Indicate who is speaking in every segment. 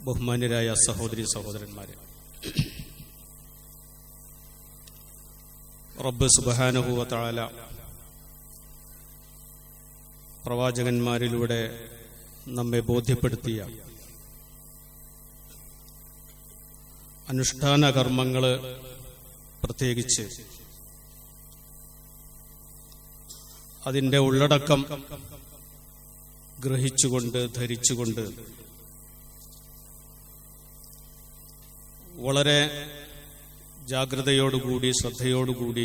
Speaker 1: ബഹുമാന്യരായ സഹോദരി സഹോദരന്മാരെ, റബ്ബ് സുബ്ഹാനഹു വ തആല പ്രവാചകന്മാരിലൂടെ നമ്മെ ബോധ്യപ്പെടുത്തിയ അനുഷ്ഠാന കർമ്മങ്ങൾ, പ്രത്യേകിച്ച് അതിൻ്റെ ഉള്ളടക്കം ഗ്രഹിച്ചുകൊണ്ട് ധരിച്ചുകൊണ്ട് വളരെ ജാഗ്രതയോടുകൂടി ശ്രദ്ധയോടുകൂടി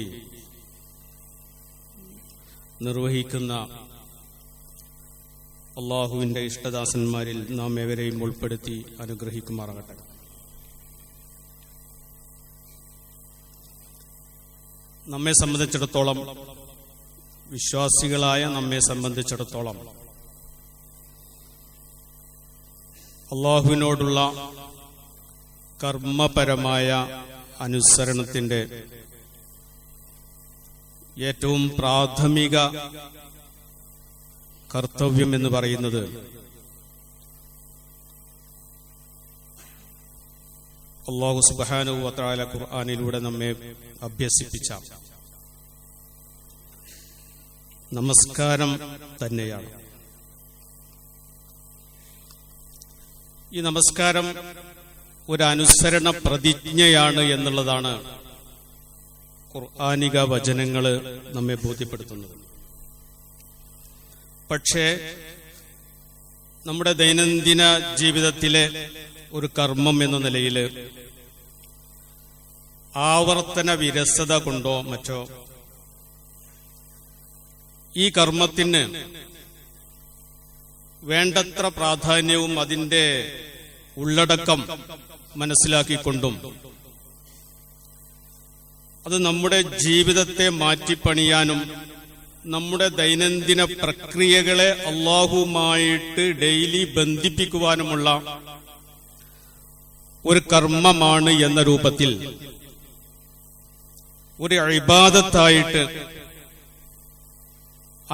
Speaker 1: നിർവഹിക്കുന്ന അള്ളാഹുവിൻ്റെ ഇഷ്ടദാസന്മാരിൽ നാം ഏവരെയും ഉൾപ്പെടുത്തി അനുഗ്രഹിക്കുമാറാകട്ടെ. നമ്മെ സംബന്ധിച്ചിടത്തോളം, വിശ്വാസികളായ നമ്മെ സംബന്ധിച്ചിടത്തോളം, അള്ളാഹുവിനോടുള്ള കർമ്മപരമായ അനുസരണത്തിന്റെ ഏറ്റവും പ്രാഥമിക കർത്തവ്യം എന്ന് പറയുന്നത് അല്ലാഹു സുബ്ഹാനഹു വ തആല ഖുർആനിലൂടെ നമ്മെ അഭ്യസിപ്പിച്ച നമസ്കാരം തന്നെയാണ്. ഈ നമസ്കാരം ഒരു അനുസരണ പ്രതിജ്ഞയാണ് എന്നുള്ളതാണ് ഖുർആനിക വചനങ്ങൾ നമ്മെ ബോധ്യപ്പെടുത്തുന്നത്. പക്ഷേ നമ്മുടെ ദൈനംദിന ജീവിതത്തിലെ ഒരു കർമ്മം എന്ന നിലയിൽ ആവർത്തന വിരസത കൊണ്ടോ മറ്റോ ഈ കർമ്മത്തിന് വേണ്ടത്ര പ്രാധാന്യവും അതിന്റെ ഉള്ളടക്കം മനസ്സിലാക്കിക്കൊണ്ടും അത് നമ്മുടെ ജീവിതത്തെ മാറ്റിപ്പണിയാനും നമ്മുടെ ദൈനംദിന പ്രക്രിയകളെ അല്ലാഹുവുമായിട്ട് ഡെയിലി ബന്ധിപ്പിക്കുവാനുമുള്ള ഒരു കർമ്മമാണ് എന്ന രൂപത്തിൽ ഒരു ഇബാദത്തായിട്ട്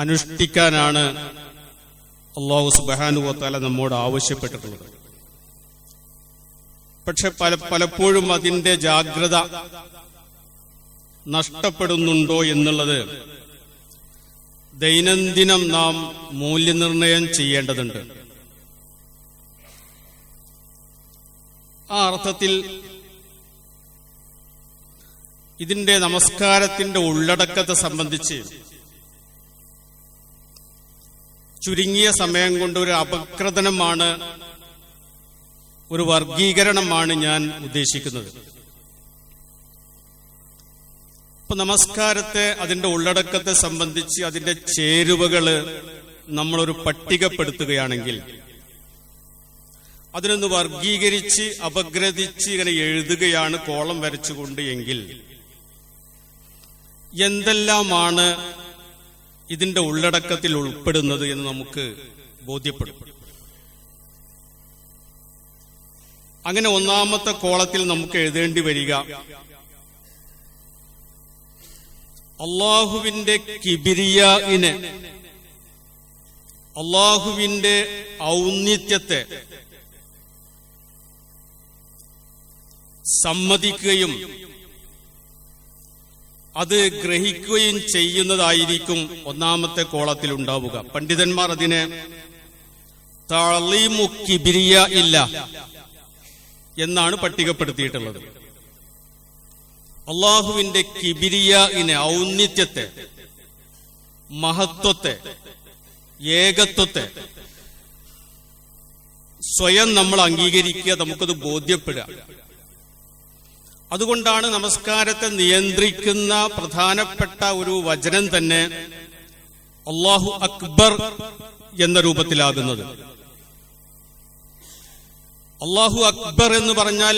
Speaker 1: അനുഷ്ഠിക്കാനാണ് അല്ലാഹു സുബ്ഹാനഹു വ തആല നമ്മോട് ആവശ്യപ്പെട്ടിട്ടുള്ളത്. പക്ഷെ പലപ്പോഴും അതിന്റെ ജാഗ്രത നഷ്ടപ്പെടുന്നുണ്ടോ എന്നുള്ളത് ദൈനംദിനം നാം മൂല്യനിർണയം ചെയ്യേണ്ടതുണ്ട്. ആ അർത്ഥത്തിൽ ഇതിന്റെ നമസ്കാരത്തിന്റെ ഉള്ളടക്കത്തെ സംബന്ധിച്ച് ചുരുങ്ങിയ സമയം കൊണ്ട് ഒരു അപഗ്രഥനമാണ്, ഒരു വർഗീകരണമാണ് ഞാൻ ഉദ്ദേശിക്കുന്നത്. ഇപ്പൊ നമസ്കാരത്തെ, അതിന്റെ ഉള്ളടക്കത്തെ സംബന്ധിച്ച് അതിന്റെ ചേരുവകള് നമ്മളൊരു പട്ടികപ്പെടുത്തുകയാണെങ്കിൽ, അതിനൊന്ന് വർഗീകരിച്ച് അപഗ്രഥിച്ച് ഇങ്ങനെ എഴുതുകയാണ് കോളം വരച്ചുകൊണ്ട് എങ്കിൽ, എന്തെല്ലാമാണ് ഇതിന്റെ ഉള്ളടക്കത്തിൽ ഉൾപ്പെടുന്നത് എന്ന് നമുക്ക് ബോധ്യപ്പെടും. അങ്ങനെ ഒന്നാമത്തെ കോളത്തിൽ നമുക്ക് എഴുതേണ്ടി വരിക അള്ളാഹുവിന്റെ കിബിരിയാഇനെ, അള്ളാഹുവിന്റെ ഔന്നിത്യത്തെ സമ്മതിക്കുകയും അത് ഗ്രഹിക്കുകയും ചെയ്യുന്നതായിരിക്കും ഒന്നാമത്തെ കോളത്തിൽ ഉണ്ടാവുക. പണ്ഡിതന്മാർ അതിനെ തഅളീമു കിബിരിയാഇല്ല എന്നാണ് പട്ടികപ്പെടുത്തിയിട്ടുള്ളത്. അള്ളാഹുവിന്റെ കിബിരിയാഇനെ, ഔന്നിത്യത്തെ, മഹത്വത്തെ, ഏകത്വത്തെ സ്വയം നമ്മൾ അംഗീകരിക്കുക, നമുക്കത് ബോധ്യപ്പെടുക. അതുകൊണ്ടാണ് നമസ്കാരത്തെ നിയന്ത്രിക്കുന്ന പ്രധാനപ്പെട്ട ഒരു വചനം തന്നെ അല്ലാഹു അക്ബർ എന്ന രൂപത്തിലാകുന്നത്. അല്ലാഹു അക്ബർ എന്ന് പറഞ്ഞാൽ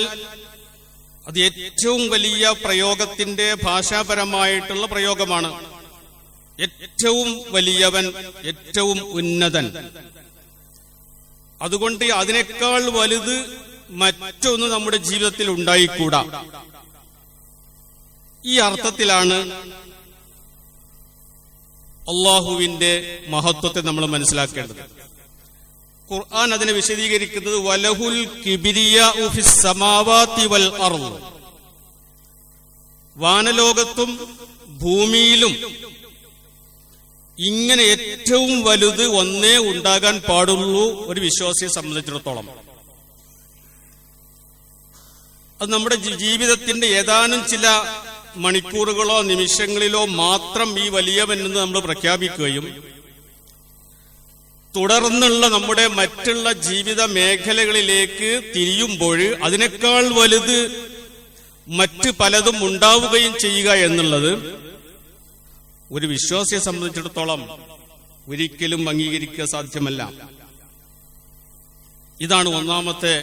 Speaker 1: അത് ഏറ്റവും വലിയ പ്രയോഗത്തിന്റെ ഭാഷാപരമായിട്ടുള്ള പ്രയോഗമാണ്. ഏറ്റവും വലിയവൻ, ഏറ്റവും ഉന്നതൻ. അതുകൊണ്ട് അതിനേക്കാൾ വലുത് മറ്റൊന്ന് നമ്മുടെ ജീവിതത്തിൽ ഉണ്ടായിക്കൂടാ. ഈ അർത്ഥത്തിലാണ് അള്ളാഹുവിന്റെ മഹത്വത്തെ നമ്മൾ മനസ്സിലാക്കേണ്ടത്. ഖുർആൻ അതിനെ വിശദീകരിക്കുന്നത് വലഹുൽ കിബ്രിയാഉ ഫിസ് സമാവാതി വൽ അർള്, വാനലോകത്തും ഭൂമിയിലും ഇങ്ങനെ ഏറ്റവും വലുത് ഒന്നേ ഉണ്ടാകാൻ പാടുള്ളൂ ഒരു വിശ്വാസിയെ സംബന്ധിച്ചിടത്തോളം. അത് നമ്മുടെ ജീവിതത്തിന്റെ ഏതാനും ചില മണിക്കൂറുകളോ നിമിഷങ്ങളിലോ മാത്രം ഈ വലിയവനെന്ന് നമ്മൾ പ്രഖ്യാപിക്കുകയും തുടർന്നുള്ള നമ്മുടെ മറ്റുള്ള ജീവിത മേഖലകളിലേക്ക് തിരിയുമ്പോൾ അതിനേക്കാൾ വലുത് മറ്റ് പലതും ഉണ്ടാവുകയും ചെയ്യുക എന്നുള്ളത് ഒരു വിശ്വാസിയെ സംബന്ധിച്ചിടത്തോളം ഒരിക്കലും അംഗീകരിക്കാൻ സാധ്യമല്ല. ഇതാണ് ഒന്നാമത്തെ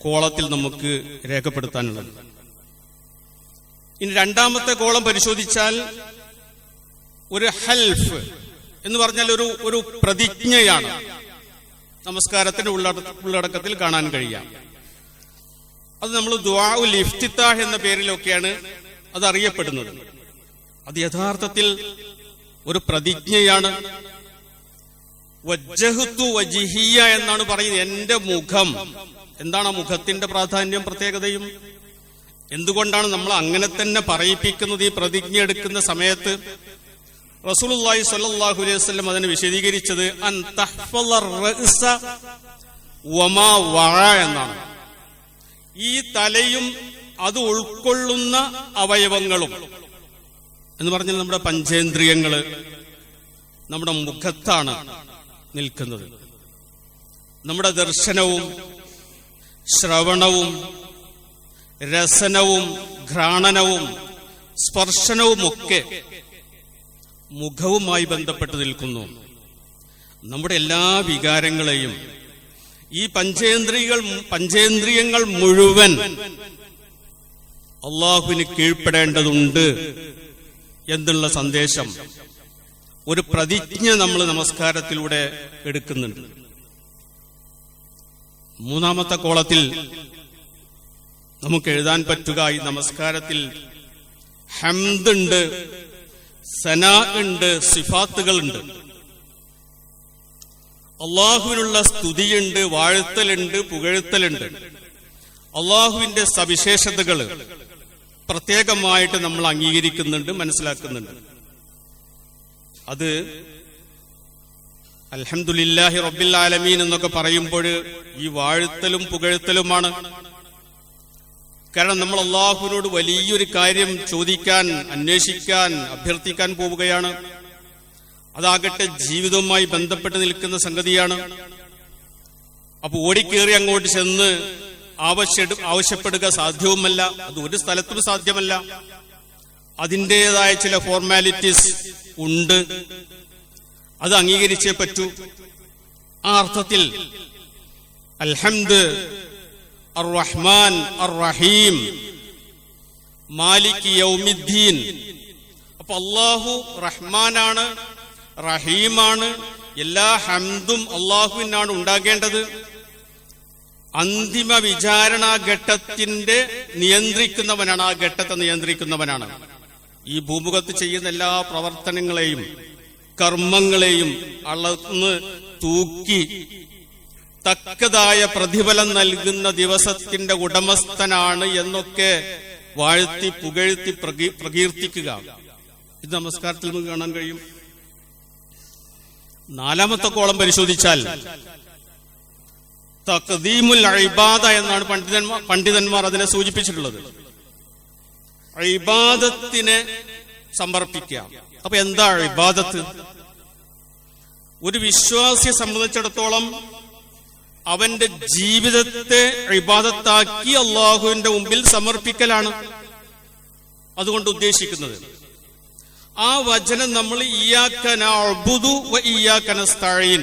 Speaker 1: കോളത്തിൽ നമുക്ക് രേഖപ്പെടുത്താനുള്ളത്. ഇനി രണ്ടാമത്തെ കോളം പരിശോധിച്ചാൽ ഒരു ഹൽഫ് എന്ന് പറഞ്ഞാൽ ഒരു പ്രതിജ്ഞയാണ് നമസ്കാരത്തിന്റെ ഉള്ളടക്കത്തിൽ കാണാൻ കഴിയാം. അത് നമ്മൾ ദുആഉൽ ഇഫ്തിതാഹ് എന്ന പേരിലൊക്കെയാണ് അത് അറിയപ്പെടുന്നത്. അത് യഥാർത്ഥത്തിൽ ഒരു പ്രതിജ്ഞയാണ്. വജ്ജഹ്തു വജ്ഹിയ എന്നാണ് പറയുന്നത്. എന്റെ മുഖം. എന്താണ് ആ മുഖത്തിന്റെ പ്രാധാന്യം, പ്രത്യേകതയും? എന്തുകൊണ്ടാണ് നമ്മൾ അങ്ങനെ തന്നെ പറയിപ്പിക്കുന്നത്? ഈ പ്രതിജ്ഞ എടുക്കുന്ന സമയത്ത് റസൂലുള്ളാഹി സ്വല്ലല്ലാഹു അലൈഹി വസല്ലം അതിനെ വിശദീകരിച്ചത് അൻ തഹ്ഫളർ റഅസ വമാ വഅ എന്നാണ്. ഈ തലയും അത് ഉൾക്കൊള്ളുന്ന അവയവങ്ങളും എന്ന് പറഞ്ഞാൽ നമ്മുടെ പഞ്ചേന്ദ്രിയങ്ങള് നമ്മുടെ മുഖത്താണ് നിൽക്കുന്നത്. നമ്മുടെ ദർശനവും ശ്രവണവും രസനവും ഘ്രാണനവും സ്പർശനവുമൊക്കെ മുഖവുമായി ബന്ധപ്പെട്ട് നിൽക്കുന്നു. നമ്മുടെ എല്ലാ വികാരങ്ങളെയും ഈ പഞ്ചേന്ദ്രിയങ്ങൾ മുഴുവൻ അള്ളാഹുവിന് കീഴ്പ്പെടേണ്ടതുണ്ട് എന്നുള്ള സന്ദേശം ഒരു പ്രതിജ്ഞ നമ്മൾ നമസ്കാരത്തിലൂടെ എടുക്കുന്നുണ്ട്. മൂന്നാമത്തെ കോളത്തിൽ നമുക്ക് എഴുതാൻ പറ്റുക ഈ നമസ്കാരത്തിൽ ഹംദ് ഉണ്ട്, സനാ ഉണ്ട്, സിഫാത്തുകളുണ്ട്. അള്ളാഹുവിനുള്ള സ്തുതിയുണ്ട്, വാഴ്ത്തലുണ്ട്, പുകഴ്ത്തലുണ്ട്. അള്ളാഹുവിന്റെ സവിശേഷതകൾ പ്രത്യേകമായിട്ട് നമ്മൾ അംഗീകരിക്കുന്നുണ്ട്, മനസ്സിലാക്കുന്നുണ്ട്. അത് അൽഹംദുലില്ലാഹി റബ്ബിൽ ആലമീൻ എന്നൊക്കെ പറയുമ്പോൾ ഈ വാഴ്ത്തലും പുകഴ്ത്തലുമാണ്. കാരണം നമ്മൾ അള്ളാഹുവിനോട് വലിയൊരു കാര്യം ചോദിക്കാൻ, അന്വേഷിക്കാൻ, അഭ്യർത്ഥിക്കാൻ പോവുകയാണ്. അതാകട്ടെ ജീവിതവുമായി ബന്ധപ്പെട്ട് നിൽക്കുന്ന സംഗതിയാണ്. അപ്പൊ ഓടിക്കേറി അങ്ങോട്ട് ചെന്ന് ആവശ്യപ്പെടുക സാധ്യവുമല്ല. അത് ഒരു സ്ഥലത്തും സാധ്യമല്ല. അതിൻ്റെതായ ചില ഫോർമാലിറ്റീസ് ഉണ്ട്. അത് അംഗീകരിച്ചേ പറ്റൂ. ആ അർത്ഥത്തിൽ അൽഹംദ്, അർ റഹ്മാൻ, അർ റഹീം, മാലിക് യൗമിദ്ദീൻ. അപ്പൊ അള്ളാഹു റഹ്മാനാണ്, റഹീമാണ്. എല്ലാ ഹംദും അള്ളാഹുവിനാണ് ഉണ്ടാകേണ്ടത്. അന്തിമ വിചാരണാഘട്ടത്തിന്റെ നിയന്ത്രിക്കുന്നവനാണ്, ആ ഘട്ടത്തെ നിയന്ത്രിക്കുന്നവനാണ്. ഈ ഭൂമുഖത്ത് ചെയ്യുന്ന എല്ലാ പ്രവർത്തനങ്ങളെയും കർമ്മങ്ങളെയും അളന്ന് തൂക്കി തക്കതായ പ്രതിഫലം നൽകുന്ന ദിവസത്തിന്റെ ഉടമസ്ഥനാണ് എന്നൊക്കെ വാഴ്ത്തി പുകഴ്ത്തി പ്രകീർത്തിക്കുക. ഇത് നമസ്കാരത്തിൽ നമുക്ക് കാണാൻ കഴിയും. നാലാമത്തെ കോളം പരിശോധിച്ചാൽ തഖ്ദീമുൽ ഇബാദ എന്നാണ് പണ്ഡിതന്മാർ അതിനെ സൂചിപ്പിച്ചിട്ടുള്ളത്. ഇബാദത്തിനെ സമർപ്പിക്കുക. അപ്പൊ എന്താ ഇബാദത്ത്? ഒരു വിശ്വാസിയെ സംബന്ധിച്ചിടത്തോളം അവന്റെ ജീവിതത്തെ ഇബാദത്താക്കി അള്ളാഹുവിന്റെ മുമ്പിൽ സമർപ്പിക്കലാണ് അതുകൊണ്ട് ഉദ്ദേശിക്കുന്നത്. ആ വചനം നമ്മൾ ഇയ്യാക നഅ്ബുദു വ ഇയ്യാക നസ്തഈൻ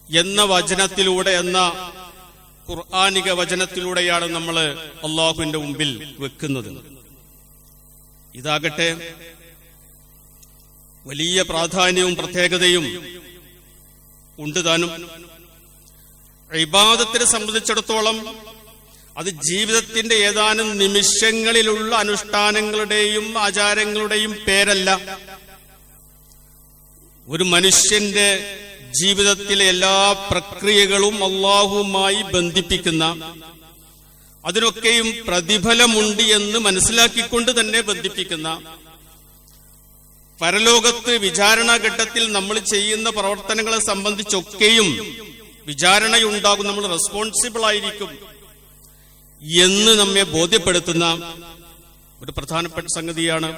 Speaker 1: എന്ന വചനത്തിലൂടെ, എന്ന ഖുർആനിക വചനത്തിലൂടെയാണ് നമ്മൾ അള്ളാഹുവിന്റെ മുമ്പിൽ വെക്കുന്നത്. ഇതാകട്ടെ വലിയ പ്രാധാന്യവും പ്രത്യേകതയും ഉണ്ട് താനും. ഇബാദത്തിനെ സംബന്ധിച്ചിടത്തോളം അത് ജീവിതത്തിന്റെ ഏതാനും നിമിഷങ്ങളിലുള്ള അനുഷ്ഠാനങ്ങളുടെയും ആചാരങ്ങളുടെയും പേരല്ല. ഒരു മനുഷ്യന്റെ ജീവിതത്തിലെ എല്ലാ പ്രക്രിയകളും അള്ളാഹുവുമായി ബന്ധിപ്പിക്കുന്ന, അതിനൊക്കെയും പ്രതിഫലമുണ്ട് എന്ന് മനസ്സിലാക്കിക്കൊണ്ട് തന്നെ ബന്ധിപ്പിക്കുന്ന, പരലോകത്ത് വിചാരണഘട്ടത്തിൽ നമ്മൾ ചെയ്യുന്ന പ്രവർത്തനങ്ങളെ സംബന്ധിച്ചൊക്കെയും വിചാരണയുണ്ടാകും, നമ്മൾ റെസ്പോൺസിബിൾ ആയിരിക്കും എന്ന് നമ്മെ ബോധ്യപ്പെടുത്തുന്ന ഒരു പ്രധാനപ്പെട്ട സംഗതിയാണ്.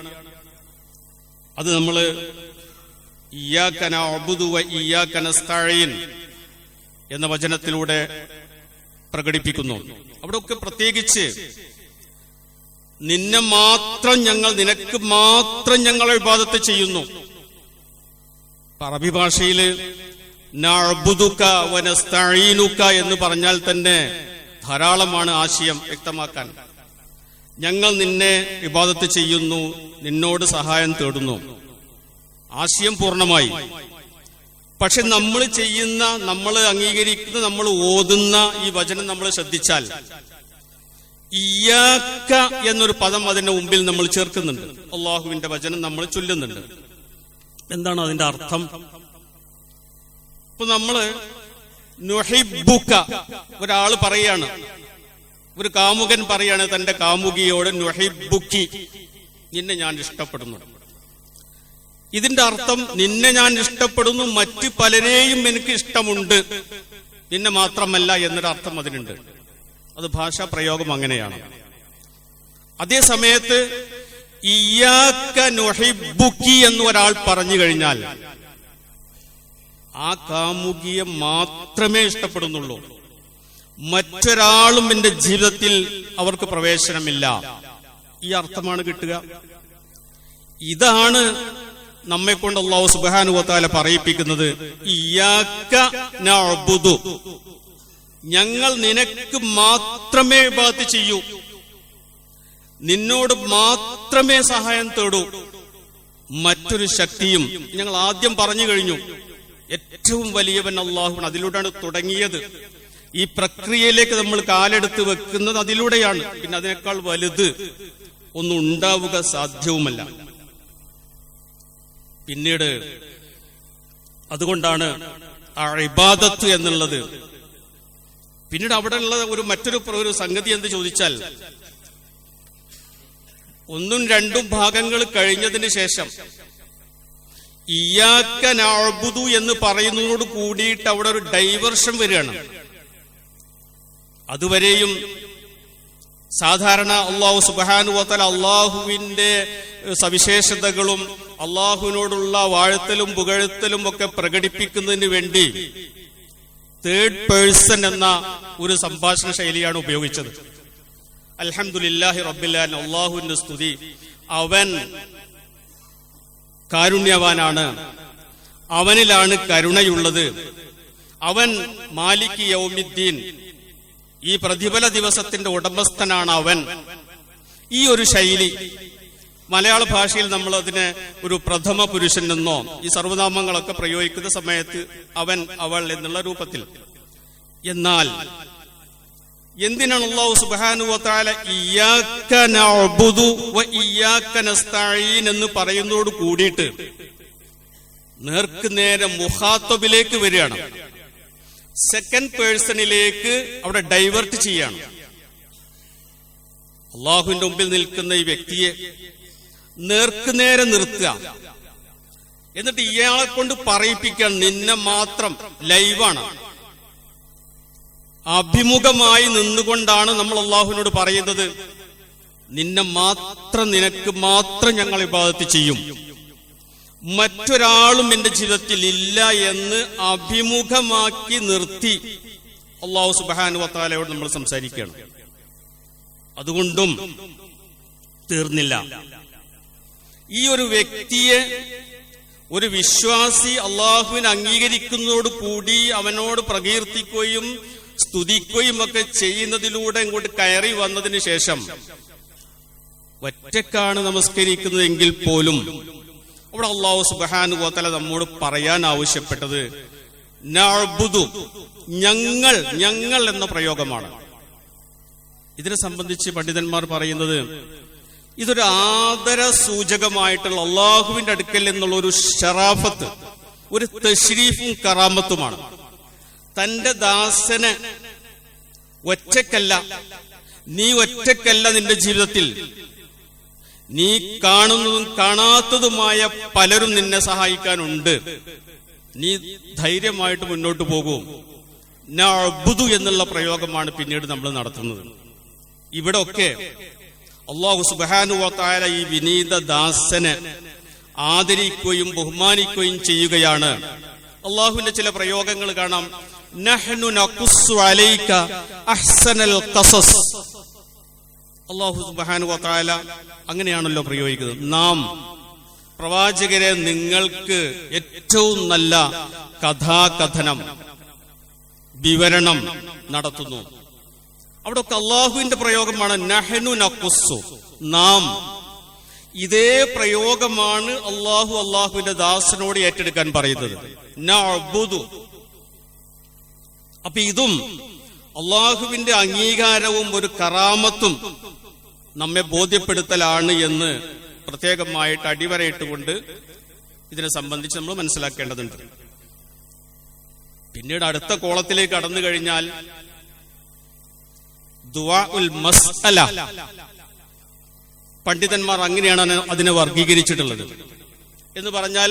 Speaker 1: അത് നമ്മൾ ഇയ്യാക നഅ്ബുദു വ ഇയ്യാക നസ്തഈൻ എന്ന വചനത്തിലൂടെ പ്രകടിപ്പിക്കുന്നു. അവിടെയൊക്കെ പ്രത്യേകിച്ച് നിന്നെ മാത്രം ഞങ്ങൾ, നിനക്ക് മാത്രം ഞങ്ങൾ ഇബാദത്ത് ചെയ്യുന്നു. അറബി ഭാഷയില് നഅ്ബുദുക വ നസ്തഈനുക എന്ന് പറഞ്ഞാൽ തന്നെ ധാരാളമാണ് ആശയം വ്യക്തമാക്കാൻ. ഞങ്ങൾ നിന്നെ ഇബാദത്ത് ചെയ്യുന്നു, നിന്നോട് സഹായം തേടുന്നു, ആശയം പൂർണ്ണമായി. പക്ഷെ നമ്മൾ ചെയ്യുന്ന, നമ്മൾ അംഗീകരിക്കുന്ന, നമ്മൾ ഓതുന്ന ഈ വചനം നമ്മൾ ശ്രദ്ധിച്ചാൽ ഇയ്യാക എന്നൊരു പദം അതിന്റെ മുമ്പിൽ നമ്മൾ ചേർക്കുന്നുണ്ട്. അള്ളാഹുവിന്റെ വചനം നമ്മൾ ചൊല്ലുന്നുണ്ട്. എന്താണ് അതിന്റെ അർത്ഥം? ഇപ്പൊ നമ്മള് നുഹിബ്ബുക, ഒരാള് പറയാണ്, ഒരു കാമുകൻ പറയാണ് തന്റെ കാമുകിയോട് നുഹിബ്ബുക്കി, നിന്നെ ഞാൻ ഇഷ്ടപ്പെടുന്നു. ഇതിന്റെ അർത്ഥം നിന്നെ ഞാൻ ഇഷ്ടപ്പെടുന്നു, മറ്റു പലരെയും എനിക്ക് ഇഷ്ടമുണ്ട്, നിന്നെ മാത്രമല്ല എന്നൊരു അർത്ഥം അതിനുണ്ട്. അത് ഭാഷാ പ്രയോഗം അങ്ങനെയാണ്. അതേ സമയത്ത് ഇയ്യാക നുഹിബ്ബുക്കി എന്ന് ഒരാൾ പറഞ്ഞു കഴിഞ്ഞാൽ ആ കാമുകിയെ മാത്രമേ ഇഷ്ടപ്പെടുന്നുള്ളൂ, മറ്റൊരാളും എന്റെ ജീവിതത്തിൽ അവർക്ക് പ്രവേശനമില്ല. ഈ അർത്ഥമാണ് കിട്ടുക. ഇതാണ് നമ്മെ കൊണ്ട് അല്ലാഹു സുബ്ഹാനഹു വ തആല പറയിപ്പിക്കുന്നത്, ഇയ്യാക നഅ്ബുദു, ഞങ്ങൾ നിനക്ക് മാത്രമേ ഇബാദത്ത് ചെയ്യൂ, നിന്നോട് മാത്രമേ സഹായം തേടൂ, മറ്റൊരു ശക്തിയും. ഞങ്ങൾ ആദ്യം പറഞ്ഞു കഴിഞ്ഞു, ഏറ്റവും വലിയവൻ അല്ലാഹുവാണ്. അതിലൂടെയാണ് തുടങ്ങിയത്. ഈ പ്രക്രിയയിലേക്ക് നമ്മൾ കാലെടുത്ത് വെക്കുന്നത് അതിലൂടെയാണ്. പിന്നെ അതിനേക്കാൾ വലുത് ഒന്നും ഉണ്ടാവുക സാധ്യവുമല്ല. പിന്നീട് അതുകൊണ്ടാണ് ആ ഇബാദത്ത് എന്നുള്ളത്. പിന്നീട് അവിടെ ഉള്ള മറ്റൊരു സംഗതി എന്ത് ചോദിച്ചാൽ, ഒന്നും രണ്ടും ഭാഗങ്ങൾ കഴിഞ്ഞതിന് ശേഷം ഇയ്യാക നഅ്ബുദു എന്ന് പറയുന്നതോട് കൂടിയിട്ട് അവിടെ ഒരു ഡൈവേർഷൻ വരികയാണ്. അതുവരെയും സാധാരണ അല്ലാഹു സുബ്ഹാനഹു വ തആല അല്ലാഹുവിന്റെ സവിശേഷതകളും അല്ലാഹുവിനോടുള്ള വാഴ്ത്തലും പുകഴ്ത്തലും ഒക്കെ പ്രകടിപ്പിക്കുന്നതിന് വേണ്ടി തേർഡ് പേഴ്സൺ എന്ന ഒരു സംഭാഷണ ശൈലിയാണ് ഉപയോഗിച്ചത്. അൽഹംദുലില്ലാഹി റബ്ബിൽ ആലമീൻ, അല്ലാഹുവിന്റെ സ്തുതി, അവൻ കാരുണ്യവാനാണ്, അവനിലാണ് കരുണയുള്ളത്, അവൻ മാലിക് യൗമിദ്ദീൻ, ഈ പ്രതിഫല ദിവസത്തിന്റെ ഉടമസ്ഥനാണ് അവൻ. ഈ ഒരു ശൈലി മലയാള ഭാഷയിൽ നമ്മൾ അതിനെ ഒരു പ്രഥമ പുരുഷൻ എന്നോ ഈ സർവനാമങ്ങളൊക്കെ പ്രയോഗിക്കുന്ന സമയത്ത് അവൻ, അവൾ എന്നുള്ള രൂപത്തിൽ. എന്നാൽ എന്തിനാണ് അല്ലാഹു സുബ്ഹാനഹു വ തആല ഇയ്യാക നഅ്ബുദു വ ഇയ്യാക നസ്തഈൻ എന്ന് പറയുന്നതോട് കൂടിയിട്ട് നേർക്ക് നേരെ മുഖാത്തബിലേക്ക് വരികയാണ്, സെക്കൻഡ് പേഴ്സണിലേക്ക് അവിടെ ഡൈവേർട്ട് ചെയ്യാണ്. അള്ളാഹുവിന്റെ മുമ്പിൽ നിൽക്കുന്ന ഈ വ്യക്തിയെ നേർക്കുനേരെ നിർത്തുക, എന്നിട്ട് ഇയാളെ കൊണ്ട് പറയിപ്പിക്കാൻ, നിന്നെ മാത്രം. ലൈവാണ്, അഭിമുഖമായി നിന്നുകൊണ്ടാണ് നമ്മൾ അള്ളാഹുവിനോട് പറയുന്നത്, നിന്നെ മാത്രം, നിനക്ക് മാത്രം ഞങ്ങൾ ഇബാദത്ത് ചെയ്യും, മറ്റൊരാളും എന്റെ ജീവിതത്തിൽ ഇല്ല എന്ന് അഭിമുഖമാക്കി നിർത്തി അല്ലാഹു സുബ്ഹാനഹു വ തആലയോട് നമ്മൾ സംസാരിക്കുകയാണ്. അതുകൊണ്ടും തീർന്നില്ല. ഈ ഒരു വ്യക്തിയെ, ഒരു വിശ്വാസി അള്ളാഹുവിനെ അംഗീകരിക്കുന്നതോട് കൂടി അവനോട് പ്രകീർത്തിക്കുകയും സ്തുതിക്കുകയും ഒക്കെ ചെയ്യുന്നതിലൂടെ ഇങ്ങോട്ട് കയറി വന്നതിന് ശേഷം ഒറ്റക്കാണ് നമസ്കരിക്കുന്നതെങ്കിൽ പോലും അവിടെ അല്ലാഹു സുബ്ഹാനഹു വ തആല നമ്മോട് പറയാൻ ആവശ്യപ്പെട്ടത് നഅ്ബുദു, ഞങ്ങൾ എന്ന പ്രയോഗമാണ്. ഇതിനെ സംബന്ധിച്ച് പണ്ഡിതന്മാർ പറയുന്നത്, ഇതൊരു ആദര സൂചകമായിട്ടുള്ള അള്ളാഹുവിന്റെ അടുക്കൽ നിന്നുള്ള ഒരു ഷറാഫത്ത്, ഒരു തശ്രീഫും കറാമത്തുമാണ്. തന്റെ ദാസനെ ഒറ്റക്കല്ല, നീ ഒറ്റക്കല്ല, നിന്റെ ജീവിതത്തിൽ നീ കാണുന്നതും കാണാത്തതുമായ പലരും നിന്നെ സഹായിക്കാനുണ്ട്. നീ ധൈര്യമായിട്ട് മുന്നോട്ട് പോകും. നഅ്ബുദു എന്നുള്ള പ്രയോഗമാണ് പിന്നീട് നമ്മൾ നടത്തുന്നത്. ഇവിടെ ഒക്കെ അല്ലാഹു സുബ്ഹാനഹു വ തആല ഈ വിനീത ദാസനെ ആദരിക്കുകയും ബഹുമാനിക്കുകയും ചെയ്യുകയാണ്. അള്ളാഹുവിന്റെ ചില പ്രയോഗങ്ങൾ കാണാം. നഹ്നു നഖുസ്സു അലൈക അഹ്സനൽ ഖസസ്. അല്ലാഹു സുബ്ഹാനഹു വ തആല അങ്ങനെയാണല്ലോ പ്രയോഗിക്കുന്നത്. നാം പ്രവാചകരെ നിങ്ങൾക്ക് ഏറ്റവും നല്ല കഥാകഥനം, വിവരണം നടത്തുന്നു. അവിടെ ഒക്കെ അള്ളാഹുവിന്റെ പ്രയോഗമാണ് നഹ്നു നഖുസ്സു, നാം. ഇതേ പ്രയോഗമാണ് അള്ളാഹുവിന്റെ ദാസനോട് ഏറ്റെടുക്കാൻ പറയുന്നത്, നഅ്ബുദു. അപ്പൊ ഇതും അള്ളാഹുവിന്റെ അംഗീകാരവും ഒരു കറാമത്തും നമ്മെ ബോധ്യപ്പെടുത്തലാണ് എന്ന് പ്രത്യേകമായിട്ട് അടിവരയിട്ടുകൊണ്ട് ഇതിനെ സംബന്ധിച്ച് നമ്മൾ മനസ്സിലാക്കേണ്ടതുണ്ട്. പിന്നീട് അടുത്ത കോളത്തിലേക്ക് കടന്നു കഴിഞ്ഞാൽ ദുആഉൽ മസ്അല, പണ്ഡിതന്മാർ അങ്ങനെയാണ് അതിനെ വർഗീകരിച്ചിട്ടുള്ളത്. എന്ന് പറഞ്ഞാൽ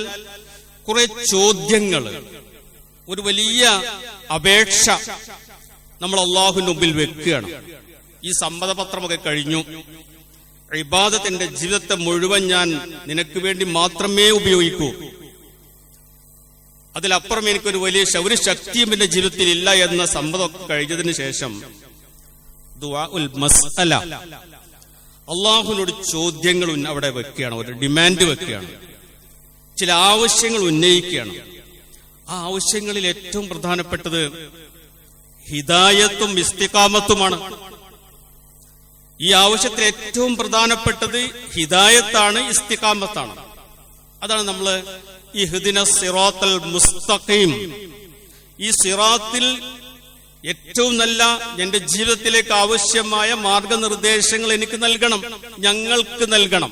Speaker 1: കുറെ ചോദ്യങ്ങൾ, ഒരു വലിയ അപേക്ഷ നമ്മൾ അള്ളാഹുവിന്റെ മുമ്പിൽ വെക്കുകയാണ്. ഈ സമ്മതപത്രമൊക്കെ കഴിഞ്ഞു, ഇബാദത്തിന്റെ ജീവിതത്തെ മുഴുവൻ ഞാൻ നിനക്ക് വേണ്ടി മാത്രമേ ഉപയോഗിക്കൂ, അതിലപ്പുറം എനിക്കൊരു വലിയ ശൗര്യശക്തിയും എന്റെ ജീവിതത്തിൽ ഇല്ല എന്ന സമ്മതമൊക്കെ കഴിഞ്ഞതിന് ശേഷം ദുആഉൽ മസ്അല, അള്ളാഹുവിനോട് ചോദ്യങ്ങൾ അവിടെ വെക്കുകയാണ്, ഒരു ഡിമാൻഡ് വെക്കുകയാണ്, ചില ആവശ്യങ്ങൾ ഉന്നയിക്കുകയാണ്. ആ ആവശ്യങ്ങളിൽ ഏറ്റവും പ്രധാനപ്പെട്ടത് ഹിദായത്തും ഇസ്തിഖാമത്തുമാണ്. ഈ ആവശ്യത്തിൽ ഏറ്റവും പ്രധാനപ്പെട്ടത് ഹിദായത്താണ്, ഇസ്തിഖാമത്താണ്. അതാണ് നമ്മൾ ഇഹ്ദിന സിറാത്തൽ മുസ്തഖീം, ഈ സിറാത്തിൽ ഏറ്റവും നല്ല എന്റെ ജീവിതത്തിലേക്ക് ആവശ്യമായ മാർഗനിർദ്ദേശങ്ങൾ എനിക്ക് നൽകണം, ഞങ്ങൾക്ക് നൽകണം.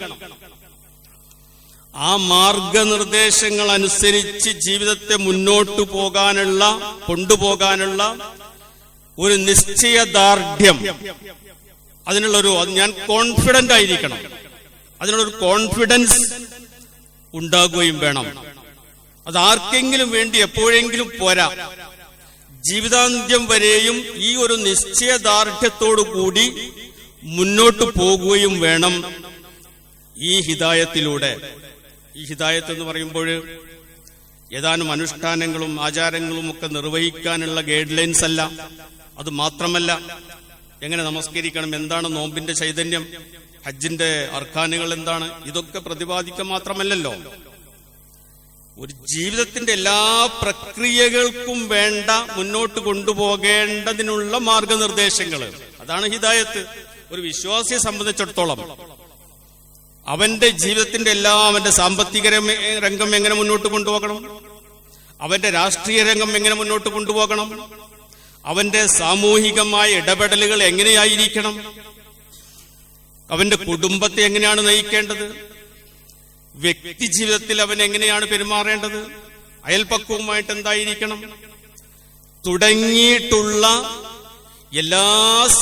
Speaker 1: ആ മാർഗനിർദ്ദേശങ്ങൾ അനുസരിച്ച് ജീവിതത്തെ മുന്നോട്ടു കൊണ്ടുപോകാനുള്ള ഒരു നിശ്ചയദാർഢ്യം, അത് ഞാൻ കോൺഫിഡന്റ് ആയിരിക്കണം, അതിനുള്ളൊരു കോൺഫിഡൻസ് ഉണ്ടാകുകയും വേണം. അത് ആർക്കെങ്കിലും വേണ്ടി എപ്പോഴെങ്കിലും പോരാ, ജീവിതാന്ത്യം വരെയും ഈ ഒരു നിശ്ചയദാർഢ്യത്തോടു കൂടി മുന്നോട്ട് പോകുകയും വേണം ഈ ഹിദായത്തിലൂടെ. ഈ ഹിദായത്ത് എന്ന് പറയുമ്പോൾ ഏതാനും അനുഷ്ഠാനങ്ങളും ആചാരങ്ങളും ഒക്കെ നിർവഹിക്കാനുള്ള ഗൈഡ് ലൈൻസ് അല്ല. അത് മാത്രമല്ല, എങ്ങനെ നമസ്കരിക്കണം, എന്താണ് നോമ്പിന്റെ ചൈതന്യം, ഹജ്ജിന്റെ അർക്കാനുകൾ എന്താണ്, ഇതൊക്കെ പ്രതിപാദിക്കുക മാത്രമല്ലല്ലോ. ഒരു ജീവിതത്തിന്റെ എല്ലാ പ്രക്രിയകൾക്കും വേണ്ട മുന്നോട്ട് കൊണ്ടുപോകേണ്ടതിനുള്ള മാർഗനിർദ്ദേശങ്ങൾ, അതാണ് ഹിദായത്ത്. ഒരു വിശ്വാസിയെ സംബന്ധിച്ചിടത്തോളം അവന്റെ ജീവിതത്തിന്റെ അവന്റെ സാമ്പത്തിക രംഗം എങ്ങനെ മുന്നോട്ട് കൊണ്ടുപോകണം, അവന്റെ രാഷ്ട്രീയ രംഗം എങ്ങനെ മുന്നോട്ട് കൊണ്ടുപോകണം, അവന്റെ സാമൂഹികമായ ഇടപെടലുകൾ എങ്ങനെയായിരിക്കണം, അവന്റെ കുടുംബത്തെ എങ്ങനെയാണ് നയിക്കേണ്ടത്, വ്യക്തി ജീവിതത്തിൽ അവൻ എങ്ങനെയാണ് പെരുമാറേണ്ടത്, അയൽപക്കവുമായിട്ട് എന്തായിരിക്കണം, തുടങ്ങിയിട്ടുള്ള എല്ലാ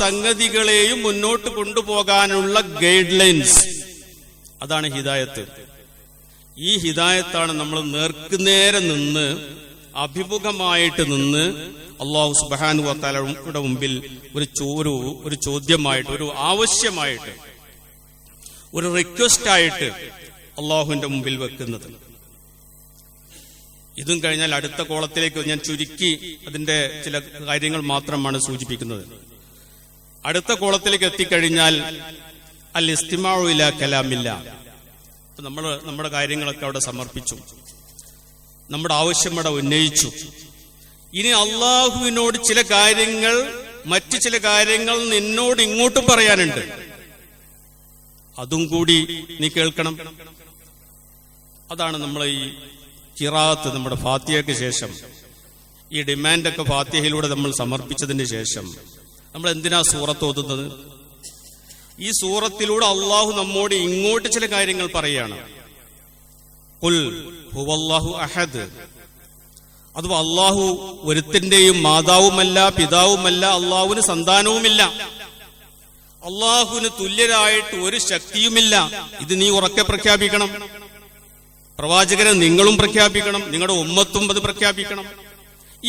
Speaker 1: സംഗതികളെയും മുന്നോട്ട് കൊണ്ടുപോകാനുള്ള ഗൈഡ് ലൈൻസ്, അതാണ് ഹിദായത്ത്. ഈ ഹിദായത്താണ് നമ്മൾ നേർക്കുനേരെ നിന്ന്, അഭിമുഖമായിട്ട് നിന്ന് അല്ലാഹു സുബ്ഹാനഹു വ തആലയുടെ മുമ്പിൽ ഒരു ചോദ്യമായിട്ട്, ഒരു ആവശ്യമായിട്ട്, ഒരു റിക്വസ്റ്റ് ആയിട്ട് അള്ളാഹുവിന്റെ മുമ്പിൽ വെക്കുന്നത്. ഇതും കഴിഞ്ഞാൽ അടുത്ത കോളത്തിലേക്ക് ഞാൻ ചുരുക്കി അതിന്റെ ചില കാര്യങ്ങൾ മാത്രമാണ് സൂചിപ്പിക്കുന്നത്. അടുത്ത കോളത്തിലേക്ക് എത്തിക്കഴിഞ്ഞാൽ അൽ ഇസ്തിമാഉ ഇലാ കലാമില്ല. നമ്മൾ നമ്മുടെ കാര്യങ്ങളൊക്കെ അവിടെ സമർപ്പിച്ചു, നമ്മുടെ ആവശ്യം അവിടെ ഉന്നയിച്ചു. ഇനി അള്ളാഹുവിനോട് ചില കാര്യങ്ങൾ, മറ്റു ചില കാര്യങ്ങൾ നിന്നോട് ഇങ്ങോട്ടും പറയാനുണ്ട്, അതും കൂടി നീ കേൾക്കണം. അതാണ് നമ്മൾ ഈ ഖിറാഅത്ത്, നമ്മുടെ ഫാത്തിഹയ്ക്ക് ശേഷം ഈ ഡിമാൻഡൊക്കെ ഫാത്തിഹയിലൂടെ നമ്മൾ സമർപ്പിച്ചതിന് ശേഷം നമ്മൾ എന്തിനാ സൂറത്ത് ഓതുന്നത്? ഈ സൂറത്തിലൂടെ അള്ളാഹു നമ്മോട് ഇങ്ങോട്ട് ചില കാര്യങ്ങൾ പറയാണ്. ഖുൽ ഹുവല്ലാഹു അഹദ് അഥവാ അള്ളാഹു ഒരുത്തിന്റെയും മാതാവുമല്ല, പിതാവുമല്ല, അള്ളാഹുവിന് സന്താനവുമില്ല, അള്ളാഹുവിന് തുല്യരായിട്ട് ഒരു ശക്തിയുമില്ല. ഇത് നീ ഉറക്കെ പ്രഖ്യാപിക്കണം. പ്രവാചകനെ നിങ്ങളും പ്രഖ്യാപിക്കണം, നിങ്ങളുടെ ഉമ്മത്തും അത് പ്രഖ്യാപിക്കണം.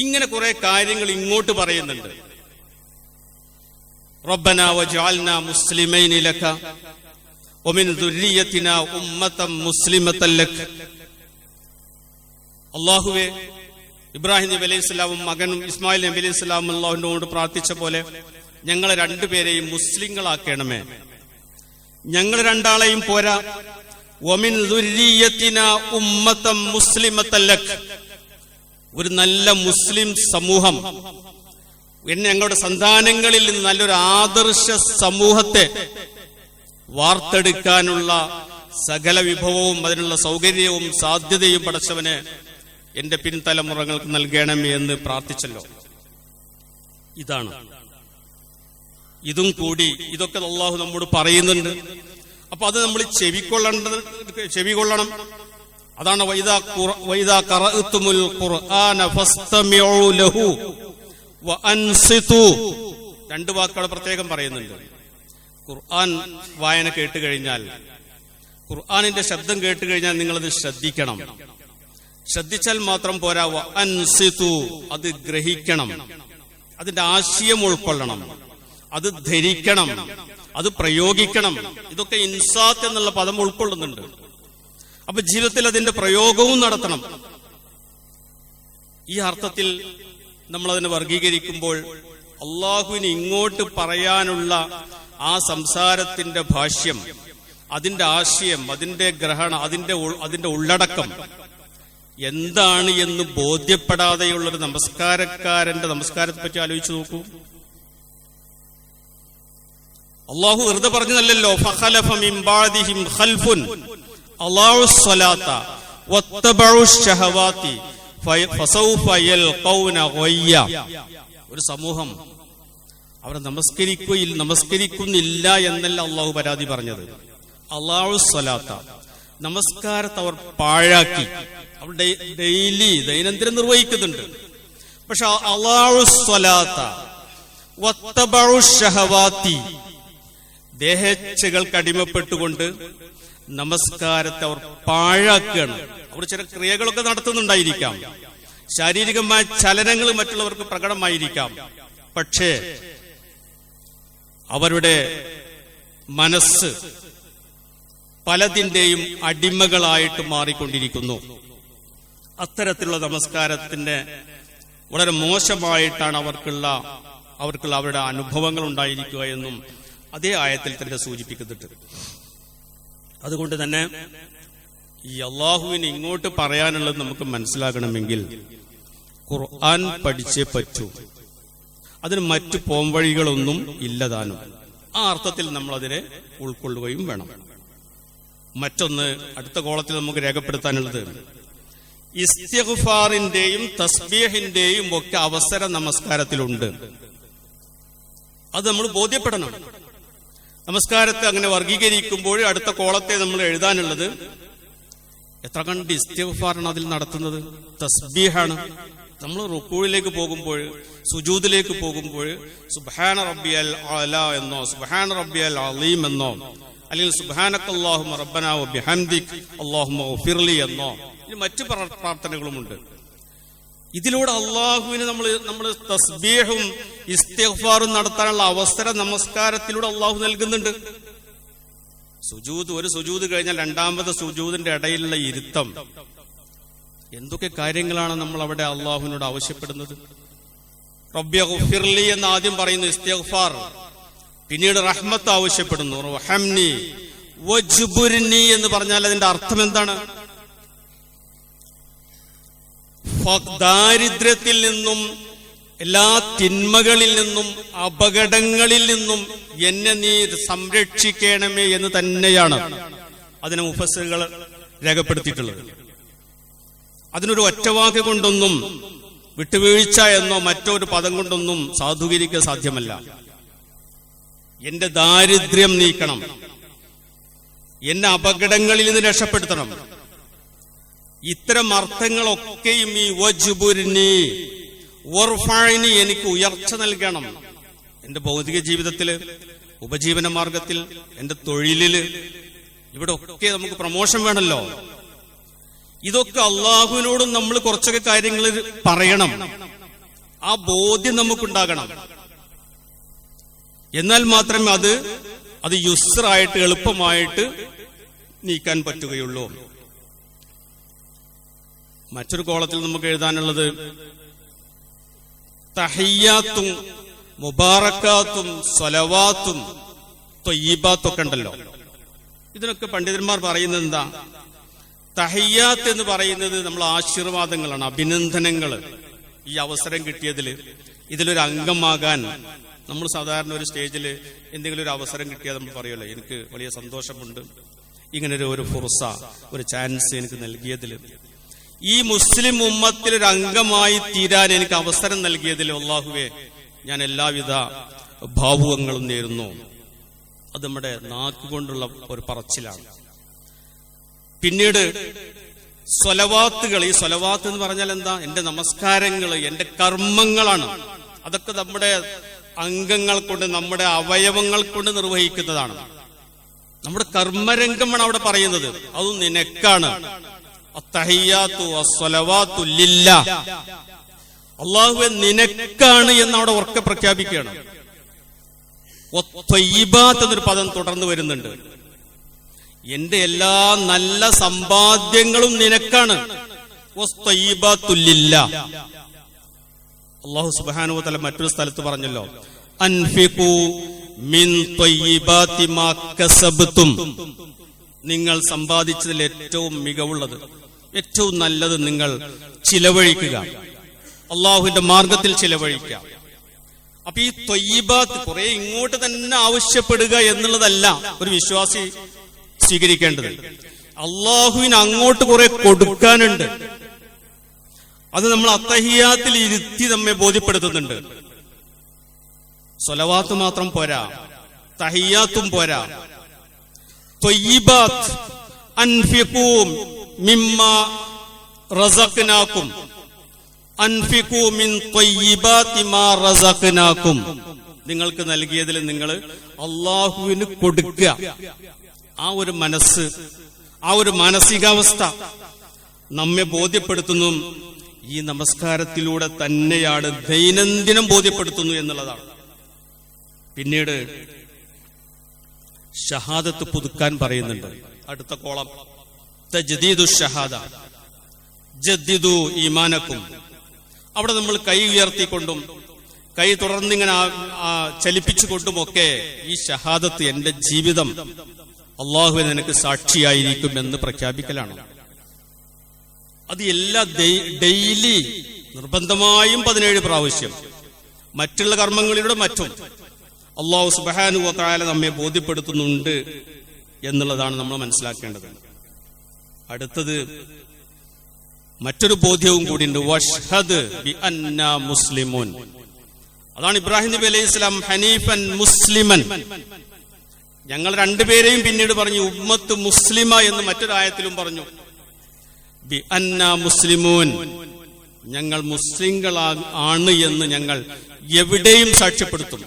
Speaker 1: ഇങ്ങനെ കുറെ കാര്യങ്ങൾ ഇങ്ങോട്ട് പറയുന്നുണ്ട്. റബ്ബനാ വജഅൽനാ മുസ്ലിമൈനി ലക വമിൻ ദുർരിയ്യതിനാ ഉമ്മത്തൻ മുസ്ലിമത്തൻ ലക. അല്ലാഹുവേ, ഇബ്രാഹിം നബി അലൈഹി സ്വലാമും മകനും ഇസ്മായിൽ നബി അലൈഹി സ്വലാമും അല്ലാഹുവിനോട് പ്രാർത്ഥിച്ച പോലെ ഞങ്ങളെ രണ്ടുപേരെയും മുസ്ലിങ്ങളാക്കണമേ. ഞങ്ങൾ രണ്ടാളെയും പോരാ, വമിൻ ദുർരിയ്യതിനാ ഉമ്മത്തൻ മുസ്ലിമത്തൻ ലക, ഒരു നല്ല മുസ്ലിം സമൂഹം, ഞങ്ങളുടെ സന്താനങ്ങളിൽ നിന്ന് നല്ലൊരു ആദർശ സമൂഹത്തെ വാർത്തെടുക്കാനുള്ള സകല വിഭവവും അതിനുള്ള സൗകര്യവും സാധ്യതയും പടച്ചവനെ എന്റെ പിൻതലമുറകൾക്ക് നൽകണമേ എന്ന് പ്രാർത്ഥിച്ചല്ലോ. ഇതാണ്, ഇതും കൂടി ഇതൊക്കെ അല്ലാഹു നമ്മോട് പറയുന്നുണ്ട്. അപ്പൊ അത് നമ്മൾ ചെവികൊള്ളണം. അതാണ് വൈദാ ഖറഅതുമുൽ ഖുർആന ഫസ്തമിഉ ലഹു വഅൻസിതു. രണ്ട് വാക്കുകൾ പ്രത്യേകം പറയുന്നുണ്ട്. ഖുർആൻ വായന കേട്ടുകഴിഞ്ഞാൽ, ഖുർആനിന്റെ ശബ്ദം കേട്ടുകഴിഞ്ഞാൽ നിങ്ങളത് ശ്രദ്ധിക്കണം. ശ്രദ്ധിച്ചാൽ മാത്രം പോരാ, വഅൻസിതു, അത് ഗ്രഹിക്കണം, അതിന്റെ ആശയം ഉൾക്കൊള്ളണം, അത് ധരിക്കണം, അത് പ്രയോഗിക്കണം. ഇതൊക്കെ ഇൻസാത്ത് എന്നുള്ള പദം ഉൾക്കൊള്ളുന്നുണ്ട്. അപ്പൊ ജീവിതത്തിൽ അതിന്റെ പ്രയോഗവും നടത്തണം. ഈ അർത്ഥത്തിൽ നമ്മൾ അതിനെ വർഗീകരിക്കുമ്പോൾ അള്ളാഹുവിന് ഇങ്ങോട്ട് പറയാനുള്ള ആ സംസാരത്തിന്റെ ഭാഷ്യം, അതിന്റെ ആശയം, അതിന്റെ ഗ്രഹണം, അതിന്റെ ഉള്ളടക്കം എന്താണ് എന്ന് ബോധ്യപ്പെടാതെയുള്ളൊരു നമസ്കാരക്കാരന്റെ നമസ്കാരത്തെ പറ്റി ആലോചിച്ചു നോക്കൂ. അള്ളാഹു വെറുതെ പറഞ്ഞതല്ലല്ലോ, ഫഖലഫ മിൻ ബഅദിഹിം ഖൽഫുൻ അളാഉസ് സ്വലാത്ത വത്തബഉശ് ശഹവാതി ഫസൗഫ യൽഖൗന ഗയ്യ. ഒരു സമൂഹം അവർ നമസ്കരിക്കുന്നില്ല എന്നല്ല അള്ളാഹു പരാതി പറഞ്ഞത്. അളാഉസ് സ്വലാത്ത, നമസ്കാരത്തെ അവർ പാഴാക്കി. അവർ ദൈനംദിനം നിർവഹിക്കുന്നുണ്ട്. പക്ഷെ അളാഉസ് സ്വലാത്ത വത്തബഉശ് ശഹവാതി, ദേഹേച്ഛകൾക്ക് അടിമപ്പെട്ടുകൊണ്ട് നമസ്കാരത്തെ അവർ പാഴാക്കുകയാണ്. അവർ ചില ക്രിയകളൊക്കെ നടത്തുന്നുണ്ടായിരിക്കാം, ശാരീരികമായ ചലനങ്ങൾ മറ്റുള്ളവർക്ക് പ്രകടമായിരിക്കാം. പക്ഷേ അവരുടെ മനസ്സ് പലതിന്റെയും അടിമകളായിട്ട് മാറിക്കൊണ്ടിരിക്കുന്നു. അത്തരത്തിലുള്ള നമസ്കാരത്തിന്റെ വളരെ മോശമായിട്ടാണ് അവർക്കുള്ള അവരുടെ അനുഭവങ്ങൾ ഉണ്ടായിരിക്കുക എന്നും അതേ ആയത്തിൽ തന്നെ സൂചിപ്പിക്കുന്നുണ്ട്. അതുകൊണ്ട് തന്നെ ഈ അള്ളാഹുവിന് ഇങ്ങോട്ട് പറയാനുള്ളത് നമുക്ക് മനസ്സിലാകണമെങ്കിൽ ഖുർആൻ പഠിച്ചേ പറ്റൂ. അതിന് മറ്റു പോംവഴികളൊന്നും ഇല്ലതാനും. ആ അർത്ഥത്തിൽ നമ്മൾ അതിനെ ഉൾക്കൊള്ളുകയും വേണം. മറ്റൊന്ന് അടുത്ത കോളത്തിൽ നമുക്ക് രേഖപ്പെടുത്താനുള്ളത്, ഇസ്തിഗ്ഫാറിന്റെയും തസ്ബീഹിന്റെയും ഒക്കെ അവസരം നമസ്കാരത്തിലുണ്ട്. അത് നമ്മൾ ബോധ്യപ്പെടണം. നമസ്കാരത്തെ അങ്ങനെ വർഗീകരിക്കുമ്പോൾ അടുത്ത കോളത്തെ നമ്മൾ എഴുതാനുള്ളത്, എത്ര കണ്ട് ഇസ്തിഗ്ഫാറാണ് അതിൽ നടത്തുന്നത്, തസ്ബീഹാണ്. നമ്മൾ റുക്കൂഴിലേക്ക് പോകുമ്പോൾ, സുജൂദിലേക്ക് പോകുമ്പോൾ സുബ്ഹാന റബ്ബിയൽ അലാ എന്നോ സുബ്ഹാന റബ്ബിയൽ അലീം എന്നോ അല്ലെങ്കിൽ സുബ്ഹാനക്കല്ലാഹുമ്മ റബ്ബനാ വബിഹംദിക് അല്ലാഹുമ്മ ഗഫിർലി എന്നോ ഇനി മറ്റു പ്രാർത്ഥനകളുമുണ്ട്. ഇതിലൂടെ അള്ളാഹുവിന് നമ്മൾ തസ്ബീഹും ഇസ്തിഗ്ഫാറും നടത്താനുള്ള അവസരം നമസ്കാരത്തിലൂടെ അള്ളാഹു നൽകുന്നുണ്ട്. ഒരു സുജൂദ് കഴിഞ്ഞാൽ രണ്ടാമത്തെ സുജൂദിന്റെ ഇടയിലുള്ള ഇരുത്തം, എന്തൊക്കെ കാര്യങ്ങളാണ് നമ്മൾ അവിടെ അള്ളാഹുവിനോട് ആവശ്യപ്പെടുന്നത്. റബ്ബി ഗഫിർലി എന്ന് ആദ്യം പറയുന്നു ഇസ്തിഗ്ഫാർ, പിന്നീട് റഹ്മത്ത് ആവശ്യപ്പെടുന്നു, റഹംനി വജ്ബുർനി എന്ന് പറഞ്ഞാൽ അതിന്റെ അർത്ഥം എന്താണ്? ദാരിദ്ര്യത്തിൽ നിന്നും എല്ലാ തിന്മകളിൽ നിന്നും അപകടങ്ങളിൽ നിന്നും എന്നെ നീ സംരക്ഷിക്കണമേ എന്ന് തന്നെയാണ് അതിനെ മുഫസ്സിറുകൾ രേഖപ്പെടുത്തിയിട്ടുള്ളത്. അതിനൊരു ഒറ്റവാക്ക് കൊണ്ടൊന്നും, വിട്ടുവീഴ്ച എന്നോ മറ്റൊരു പദം കൊണ്ടൊന്നും സാധൂകരിക്കാൻ സാധ്യമല്ല. എന്റെ ദാരിദ്ര്യം നീക്കണം, എന്നെ അപകടങ്ങളിൽ നിന്ന് രക്ഷപ്പെടുത്തണം, ഇത്തരം അർത്ഥങ്ങളൊക്കെയും ഈ വജ്ബുർനി വർഫഅനി എനിക്ക് ഉയർച്ച നൽകണം. എന്റെ ഭൗതിക ജീവിതത്തില്, ഉപജീവന മാർഗത്തിൽ, എന്റെ തൊഴിലില്, ഇവിടെ ഒക്കെ നമുക്ക് പ്രമോഷൻ വേണമല്ലോ. ഇതൊക്കെ അള്ളാഹുവിനോടും നമ്മൾ കുറച്ചൊക്കെ കാര്യങ്ങൾ പറയണം. ആ ബോധ്യം നമുക്കുണ്ടാകണം. എന്നാൽ മാത്രമേ അത് യുസ്റായിട്ട്, എളുപ്പമായിട്ട് നീക്കാൻ പറ്റുകയുള്ളൂ. മറ്റൊരു കോളത്തിൽ നമുക്ക് എഴുതാനുള്ളത് തഹിയ്യാത്തും മുബാറക്കാത്തും സ്വലവാത്തും ത്വയ്യിബാത്തും ഒക്കെ ഉണ്ടല്ലോ. ഇതിനൊക്കെ പണ്ഡിതന്മാർ പറയുന്നത് എന്താ? തഹിയ്യാത്ത് എന്ന് പറയുന്നത് നമ്മൾ ആശീർവാദങ്ങളാണ്, അഭിനന്ദനങ്ങൾ. ഈ അവസരം കിട്ടിയതിൽ ഇതിലൊരു അംഗമാകാൻ നമ്മൾ സാധാരണ ഒരു സ്റ്റേജിൽ എന്തെങ്കിലും ഒരു അവസരം കിട്ടിയാൽ നമ്മൾ പറയുമല്ലോ, എനിക്ക് വലിയ സന്തോഷമുണ്ട്, ഇങ്ങനെ ഒരു ഫുർസ, ഒരു ചാൻസ് എനിക്ക് നൽകിയതിൽ, ഈ മുസ്ലിം ഉമ്മത്തിൽ ഒരു അംഗമായി തീരാൻ എനിക്ക് അവസരം നൽകിയതിൽ അല്ലാഹുവേ ഞാൻ എല്ലാവിധ ഭാവുകങ്ങളും നേരുന്നു. അത് നമ്മുടെ നാക്കുകൊണ്ടുള്ള ഒരു പറച്ചിലാണ്. പിന്നീട് സ്വലവാത്തുകൾ. ഈ സ്വലവാത്ത് എന്ന് പറഞ്ഞാൽ എന്താ? എന്റെ നമസ്കാരങ്ങൾ, എന്റെ കർമ്മങ്ങളാണ്. അതൊക്കെ നമ്മുടെ അംഗങ്ങൾ കൊണ്ട്, നമ്മുടെ അവയവങ്ങൾ കൊണ്ട് നിർവഹിക്കുന്നതാണ്. നമ്മുടെ കർമ്മരംഗമാണ് അവിടെ പറയുന്നത്. അതും നിനക്കാണ്. അത്തഹിയ്യാത്തു വസ്സലവാത്തു ലില്ലാഹ്, അല്ലാഹുവേ നിനക്കാണ് എന്ന് അവിടെ ഉറക്കെ പ്രഖ്യാപിക്കുകയാണ്. വത്വയ്യിബാത്ത് എന്നൊരു പദം തുടർന്ന് വരുന്നുണ്ട്. എന്റെ എല്ലാ നല്ല സമ്പാദ്യങ്ങളും നിനക്കാണ്. വസ്തയ്യിബാത്തു ലില്ലാഹ്. അല്ലാഹു സുബ്ഹാനഹു വ തആല മറ്റൊരു സ്ഥലത്ത് പറഞ്ഞല്ലോ, അൻഫിഖു മിൻ ത്വയ്യിബാതി മാ കസബ്തും, നിങ്ങൾ സമ്പാദിച്ചതിൽ ഏറ്റവും മികവുള്ളത്, ഏറ്റവും നല്ലത് നിങ്ങൾ ചിലവഴിക്കുക, അള്ളാഹുവിന്റെ മാർഗത്തിൽ ചിലവഴിക്കുക. അപ്പൊ ഈ ത്വയ്യിബാത്ത് കുറെ ഇങ്ങോട്ട് തന്നെ ആവശ്യപ്പെടുക എന്നുള്ളതല്ല ഒരു വിശ്വാസി സ്വീകരിക്കേണ്ടത്. അള്ളാഹുവിന് അങ്ങോട്ട് കുറെ കൊടുക്കാനുണ്ട്. അത് നമ്മൾ അത്തഹിയ്യാത്തിൽ ഇരുത്തി നമ്മെ ബോധ്യപ്പെടുത്തുന്നുണ്ട്. സ്വലവാത്ത് മാത്രം പോരാ, തഹിയ്യാത്തും പോരാ. ത്വയ്യിബാത്ത്, അൻഫിഖൂ മിമ്മാ റസഖ്നാകും, അൻഫിഖൂ മിൻ ത്വയ്യിബാതി മാ റസഖ്നാകും, നിങ്ങൾക്ക് നൽകിയതിൽ നിങ്ങൾ അള്ളാഹുവിന് കൊടുക്കുക. ആ ഒരു മനസ്സ്, ആ ഒരു മാനസികാവസ്ഥ നമ്മെ ബോധ്യപ്പെടുത്തുന്നു. ഈ നമസ്കാരത്തിലൂടെ തന്നെയാണ് ദൈനംദിനം ബോധ്യപ്പെടുത്തുന്നു എന്നുള്ളതാണ്. പിന്നീട് ഷഹാദത്ത് പുതുക്കാൻ പറയുന്നുണ്ട്. അടുത്ത കോളം തജ്ദീദു ഷഹാദ, ജദ്ദിദു ഈമാനക്കും. അവിടെ നമ്മൾ കൈ ഉയർത്തിക്കൊണ്ടും കൈ തുടർന്നിങ്ങനെ ചലിപ്പിച്ചുകൊണ്ടുമൊക്കെ ഈ ഷഹാദത്ത്, എന്റെ ജീവിതം അള്ളാഹുവിന് എനിക്ക് സാക്ഷിയായിരിക്കും എന്ന് പ്രഖ്യാപിക്കലാണ്. അത് എല്ലാ ഡെയിലി നിർബന്ധമായും 17 പ്രാവശ്യം, മറ്റുള്ള കർമ്മങ്ങളിലൂടെ മറ്റും അല്ലാഹു സുബ്ഹാനഹു വ തആല നമ്മെ ബോധ്യപ്പെടുത്തുന്നുണ്ട് എന്നുള്ളതാണ് നമ്മൾ മനസ്സിലാക്കേണ്ടത്. അടുത്തത് മറ്റൊരു ബോധ്യവും കൂടിയുണ്ട്. വഷ്ഹദ് ബി അന്നാ മുസ്ലിമൂൻ. അതാണ് ഇബ്രാഹിം നബി അലൈഹി സ്വലാം ഹനീഫൻ മുസ്ലിമൻ. ഞങ്ങൾ രണ്ടുപേരെയും പിന്നീട് പറഞ്ഞു ഉമ്മത്ത് മുസ്ലിമ എന്ന് മറ്റൊരായത്തിലും പറഞ്ഞു. ബി അന്നാ മുസ്ലിമൂൻ, ഞങ്ങൾ മുസ്ലിങ്ങളാണ് എന്ന് ഞങ്ങൾ എവിടെയും സാക്ഷ്യപ്പെടുത്തും.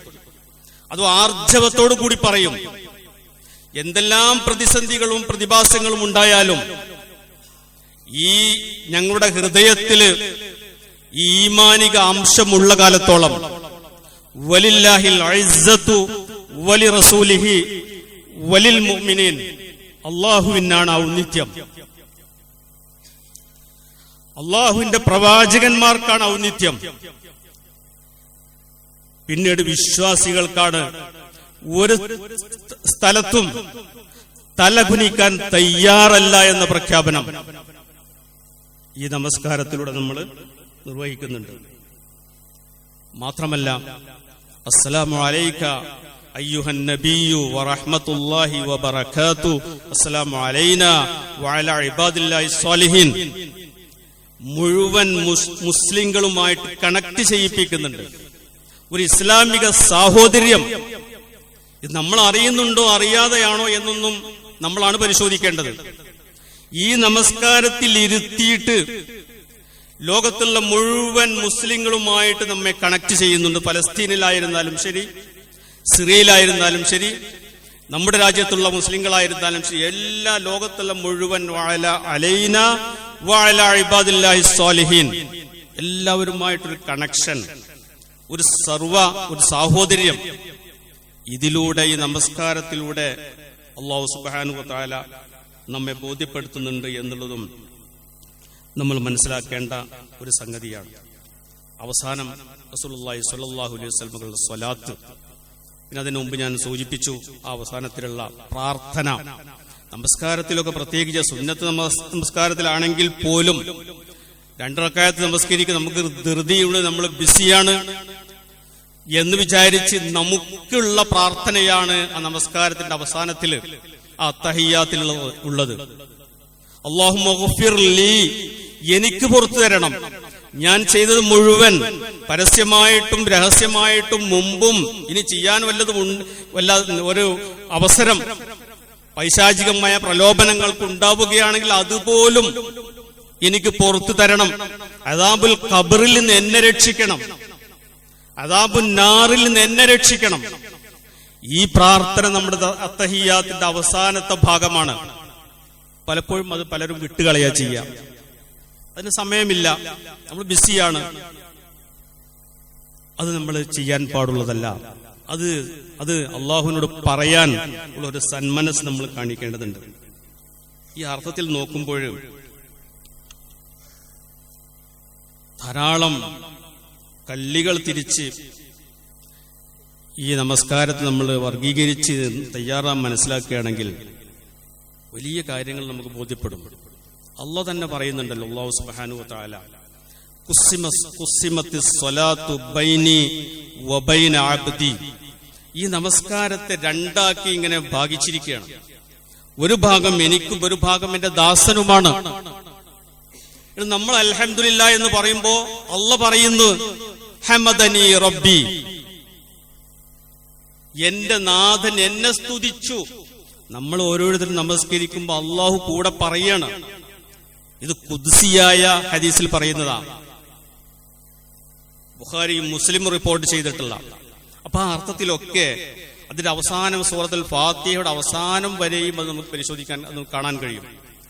Speaker 1: അത് ആർജവത്തോടു കൂടി പറയും. എന്തെല്ലാം പ്രതിസന്ധികളും പ്രതിഭാസങ്ങളും ഉണ്ടായാലും ഈ ഞങ്ങളുടെ ഹൃദയത്തില് ഈമാനിക അംശമുള്ള കാലത്തോളം വലില്ലാഹിൽ ഇസ്സത്തു വലി റസൂലിഹി വലിൽ മുഅ്മിനീൻ, അല്ലാഹുവിനാണ് ഔന്നിത്യം, അല്ലാഹുവിന്റെ പ്രവാചകന്മാർക്കാണ് ഔന്നിത്യം. പിന്നീട് വിശ്വാസികൾക്കാണ് ഒരു സ്ഥലത്തും തലകുനിക്കാൻ തയ്യാറല്ല എന്ന പ്രഖ്യാപനം ഈ നമസ്കാരത്തിലൂടെ നമ്മൾ നിർവഹിക്കുന്നുണ്ട്. മാത്രമല്ല, അസ്സലാമു അലൈക അയ്യുഹൻ നബിയ്യു വറഹ്മത്തുള്ളാഹി വബറകാതുഹു, അസ്സലാമു അലൈനാ വഅലാ ഇബാദില്ലാഹി സ്വാലിഹീൻ, മുഴുവൻ മുസ്ലിങ്ങളുമായിട്ട് കണക്ട് ചെയ്യിപ്പിക്കുന്നുണ്ട്. ഒരു ഇസ്ലാമിക സാഹോദര്യം. ഇത് നമ്മൾ അറിയുന്നുണ്ടോ അറിയാതെയാണോ എന്നൊന്നും നമ്മളാണ് പരിശോധിക്കേണ്ടത്. ഈ നമസ്കാരത്തിൽ ഇരുത്തിയിട്ട് ലോകത്തുള്ള മുഴുവൻ മുസ്ലിങ്ങളുമായിട്ട് നമ്മെ കണക്ട് ചെയ്യുന്നുണ്ട്. പലസ്തീനിലായിരുന്നാലും ശരി, സിറിയയിലായിരുന്നാലും ശരി, നമ്മുടെ രാജ്യത്തുള്ള മുസ്ലിങ്ങളായിരുന്നാലും ശരി, എല്ലാ ലോകത്തുള്ള മുഴുവൻ വഅല അലൈന വഅല ഇബാദില്ലാഹി സ്വാലിഹീൻ എല്ലാവരുമായിട്ടൊരു കണക്ഷൻ, ഒരു സാഹോദര്യം ഇതിലൂടെ, ഈ നമസ്കാരത്തിലൂടെ അല്ലാഹു സുബ്ഹാനഹു വ തആല നമ്മെ ബോധ്യപ്പെടുത്തുന്നുണ്ട് എന്നുള്ളതും നമ്മൾ മനസ്സിലാക്കേണ്ട ഒരു സംഗതിയാണ്. അവസാനം റസൂലുള്ളാഹി സ്വല്ലല്ലാഹു അലൈഹി വസല്ലമയുടെ സ്വലാത്ത്, പിന്നെ അതിനു മുമ്പ് ഞാൻ സൂചിപ്പിച്ചു ആ അവസാനത്തിലുള്ള പ്രാർത്ഥന. നമസ്കാരത്തിലൊക്കെ പ്രത്യേകിച്ച് സുന്നത്ത് നമസ്കാരത്തിലാണെങ്കിൽ പോലും 2 റക്അത്ത് നമസ്കരിക്കുക നമുക്ക് ധൃതിയുള്ള, നമ്മൾ ബിസിയാണ് എന്ന് വിചാരിച്ച് നമുക്കുള്ള പ്രാർത്ഥനയാണ് ആ നമസ്കാരത്തിന്റെ അവസാനത്തിൽ, ആ തഹിയ്യാത്തിൽ ഉള്ളത്. അല്ലാഹുമ്മ ഗ്ഫിർ ലീ, എനിക്ക് പുറത്തു തരണം, ഞാൻ ചെയ്തത് മുഴുവൻ പരസ്യമായിട്ടും രഹസ്യമായിട്ടും മുമ്പും ഇനി ചെയ്യാൻ വല്ല ഒരു അവസരം പൈശാചികമായ പ്രലോഭനങ്ങൾക്ക് ഉണ്ടാവുകയാണെങ്കിൽ അതുപോലും എനിക്ക് പുറത്തു തരണം. അദാബുൽ ഖബറിൽ നിന്ന് എന്നെ രക്ഷിക്കണം, അദാബുൻ നാറിൽ നിന്ന് എന്നെ രക്ഷിക്കണം. ഈ പ്രാർത്ഥന നമ്മുടെ അത്തഹിയ്യാത്തിന്റെ അവസാനത്തെ ഭാഗമാണ്. പലപ്പോഴും അത് പലരും വിട്ടുകളയാ ചെയ്യാം, അതിന് സമയമില്ല, നമ്മൾ ബിസിയാണ്. അത് നമ്മൾ ചെയ്യാൻ പാടുള്ളതല്ല. അത് അള്ളാഹുവിനോട് പറയാൻ ഉള്ള ഒരു സന്മനസ് നമ്മൾ കാണിക്കേണ്ടതുണ്ട്. ഈ അർത്ഥത്തിൽ നോക്കുമ്പോൾ ധാരാളം കല്ലികൾ തിരിച്ച് ഈ നമസ്കാരത്തെ നമ്മൾ വർഗീകരിച്ച് മനസ്സിലാക്കുകയാണെങ്കിൽ വലിയ കാര്യങ്ങൾ നമുക്ക് ബോധ്യപ്പെടും. അല്ലാഹു തന്നെ പറയുന്നുണ്ടല്ലോ, അല്ലാഹു സുബ്ഹാനഹു വ തആല ഖുസ്സിമത്തിസ് സ്വലാത്തു ബൈനി വബൈന അബ്ദി, ഈ നമസ്കാരത്തെ 2ആക്കി ഇങ്ങനെ ഭാഗിച്ചിരിക്കുകയാണ്. ഒരു ഭാഗം എനിക്കും ഒരു ഭാഗം എന്റെ ദാസനുമാണ്. നമ്മൾ അൽഹംദുലില്ലാ എന്ന് പറയുമ്പോ അല്ലാഹു പറയുന്നു ഹമദനി റബ്ബി, എന്റെ നാഥൻ എന്നെ സ്തുതിച്ചു. നമ്മൾ ഓരോരുത്തരും നമസ്കരിക്കുമ്പോ അള്ളാഹു കൂടെ പറയാണ്. ഇത് ഖുദ്സിയായ ഹദീസിൽ പറയുന്നതാണ്, ബുഖാരിയും മുസ്ലിമും റിപ്പോർട്ട് ചെയ്തിട്ടുള്ള. അപ്പൊ ആ അർത്ഥത്തിലൊക്കെ അതിന്റെ അവസാനം സൂറത്തുൽ ഫാത്തിഹയുടെ അവസാനം വരെയും അത് നമുക്ക് പരിശോധിക്കാൻ, അത് കാണാൻ കഴിയും.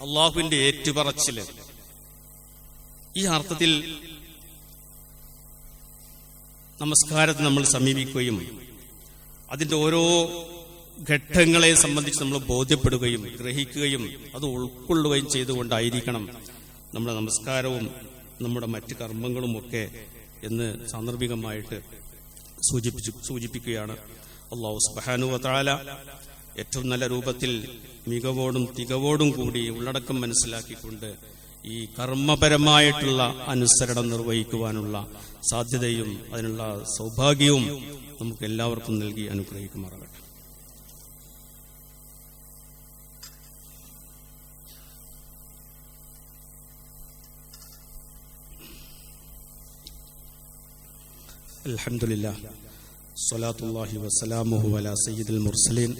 Speaker 1: അള്ളാഹുവിന്റെ ഏറ്റുപറച്ചില്. ഈ അർത്ഥത്തിൽ നമസ്കാരത്തെ നമ്മൾ സമീപിക്കുകയും അതിന്റെ ഓരോ ഘട്ടങ്ങളെ സംബന്ധിച്ച് നമ്മൾ ബോധ്യപ്പെടുകയും ഗ്രഹിക്കുകയും അത് ഉൾക്കൊള്ളുകയും ചെയ്തുകൊണ്ടായിരിക്കണം നമ്മുടെ നമസ്കാരവും നമ്മുടെ മറ്റ് കർമ്മങ്ങളും ഒക്കെ എന്ന് സാന്ദർഭികമായിട്ട് സൂചിപ്പിക്കുകയാണ്. അല്ലാഹു സുബ്ഹാനഹു വ തആല ഏറ്റവും നല്ല രൂപത്തിൽ മികവോടും തികവോടും കൂടി ഉള്ളടക്കം മനസ്സിലാക്കിക്കൊണ്ട് ഈ കർമ്മപരമായിട്ടുള്ള അനുസരണം നിർവഹിക്കുവാനുള്ള സാധ്യതയും അതിനുള്ള സൗഭാഗ്യവും നമുക്ക് എല്ലാവർക്കും നൽകി അനുഗ്രഹിക്കുമാറാകട്ടെ. അൽഹംദുലില്ലാഹ് സ്വലാത്തുല്ലാഹി വസ്സലാമുഹു അലാ സയ്യിദിൽ മുർസലീൻ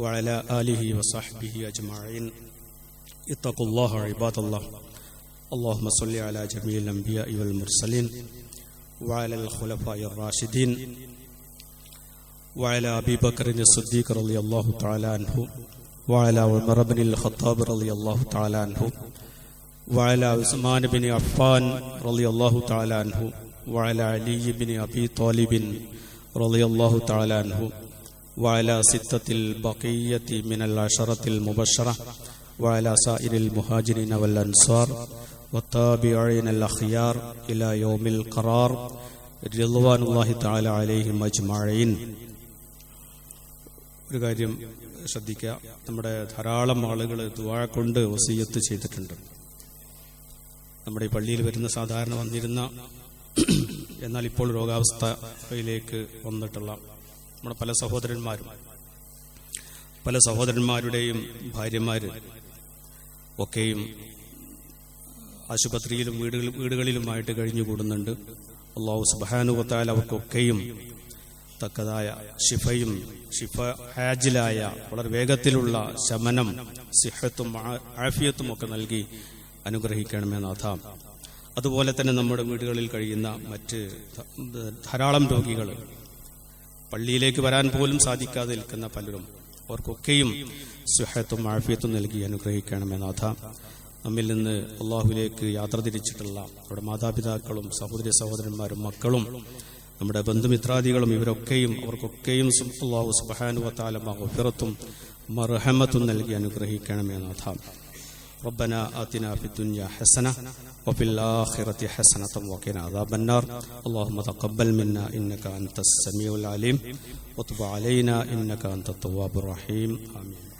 Speaker 1: വഅലാ ആലിഹി വസഹ്ബിഹി അജ്മഈൻ. ഇത്തഖുല്ലാഹ ഇബാദല്ലാഹ്. اللهم صل على جميع الأنبياء والمرسلين وعلى الخلفاء الراشدين وعلى أبي بكر الصديق رضي الله تعالى عنه وعلى عمر بن الخطاب رضي الله تعالى عنه وعلى عثمان بن عفان رضي الله تعالى عنه وعلى علي بن أبي طالب رضي الله تعالى عنه وعلى 6 البقية من العشرة المبشرة وعلى سائر المهاجرين والأنصار والتابعين الأخيار إلى يوم القرار رضوان الله تعالى عليهم أجمعين. ഒരു കാര്യം ശ്രദ്ധിക്കുക, നമ്മുടെ ധാരാളം ആളുകൾ ദുആ കൊണ്ട് വസിയത്ത് ചെയ്തിട്ടുണ്ട്. നമ്മുടെ ഈ പള്ളിയിൽ വരുന്ന സാധാരണ വന്നിരുന്ന, എന്നാൽ ഇപ്പോൾ രോഗാവസ്ഥയിലേക്ക് വന്നിട്ടുള്ള നമ്മുടെ പല സഹോദരന്മാരുടെയും ഭാര്യമാര് ഒക്കെയും ആശുപത്രിയിലും വീടുകളിലുമായിട്ട് കഴിഞ്ഞുകൂടുന്നുണ്ട്. അല്ലാഹു സുബ്ഹാനഹു വ തആല അവർക്കൊക്കെയും തക്കതായ ഷിഫയും ഹാജിലായ വളരെ വേഗത്തിലുള്ള ശമനം, സിഹത്തും ആഫിയത്തും ഒക്കെ നൽകി അനുഗ്രഹിക്കണമേ നാഥ. അതുപോലെ തന്നെ നമ്മുടെ വീടുകളിൽ കഴിയുന്ന മറ്റ് ധാരാളം രോഗികൾ, പള്ളിയിലേക്ക് വരാൻ പോലും സാധിക്കാതെ നിൽക്കുന്ന പലരും, അവർക്കൊക്കെയും സിഹത്തും ആഫിയത്തും നൽകി അനുഗ്രഹിക്കണമേ നാഥ. നമ്മിൽ നിന്ന് അള്ളാഹുവിലേക്ക് യാത്ര തിരിച്ചിട്ടുള്ള നമ്മുടെ മാതാപിതാക്കളും സഹോദരി സഹോദരന്മാരും മക്കളും നമ്മുടെ ബന്ധുമിത്രാദികളും ഇവരൊക്കെയും അവർക്കൊക്കെയും അല്ലാഹു സുബ്ഹാനഹു വ തആല മഗ്ഫിറത്തും മർഹമത്തും നൽകി അനുഗ്രഹിക്കണമേ നാഥ. ربنا آتنا في الدنيا حسنة وفي الآخرة حسنة وقنا عذاب النار. اللهم تقبل منا إنك أنت السميع العليم وتب علينا إنك أنت التواب الرحيم. آمين.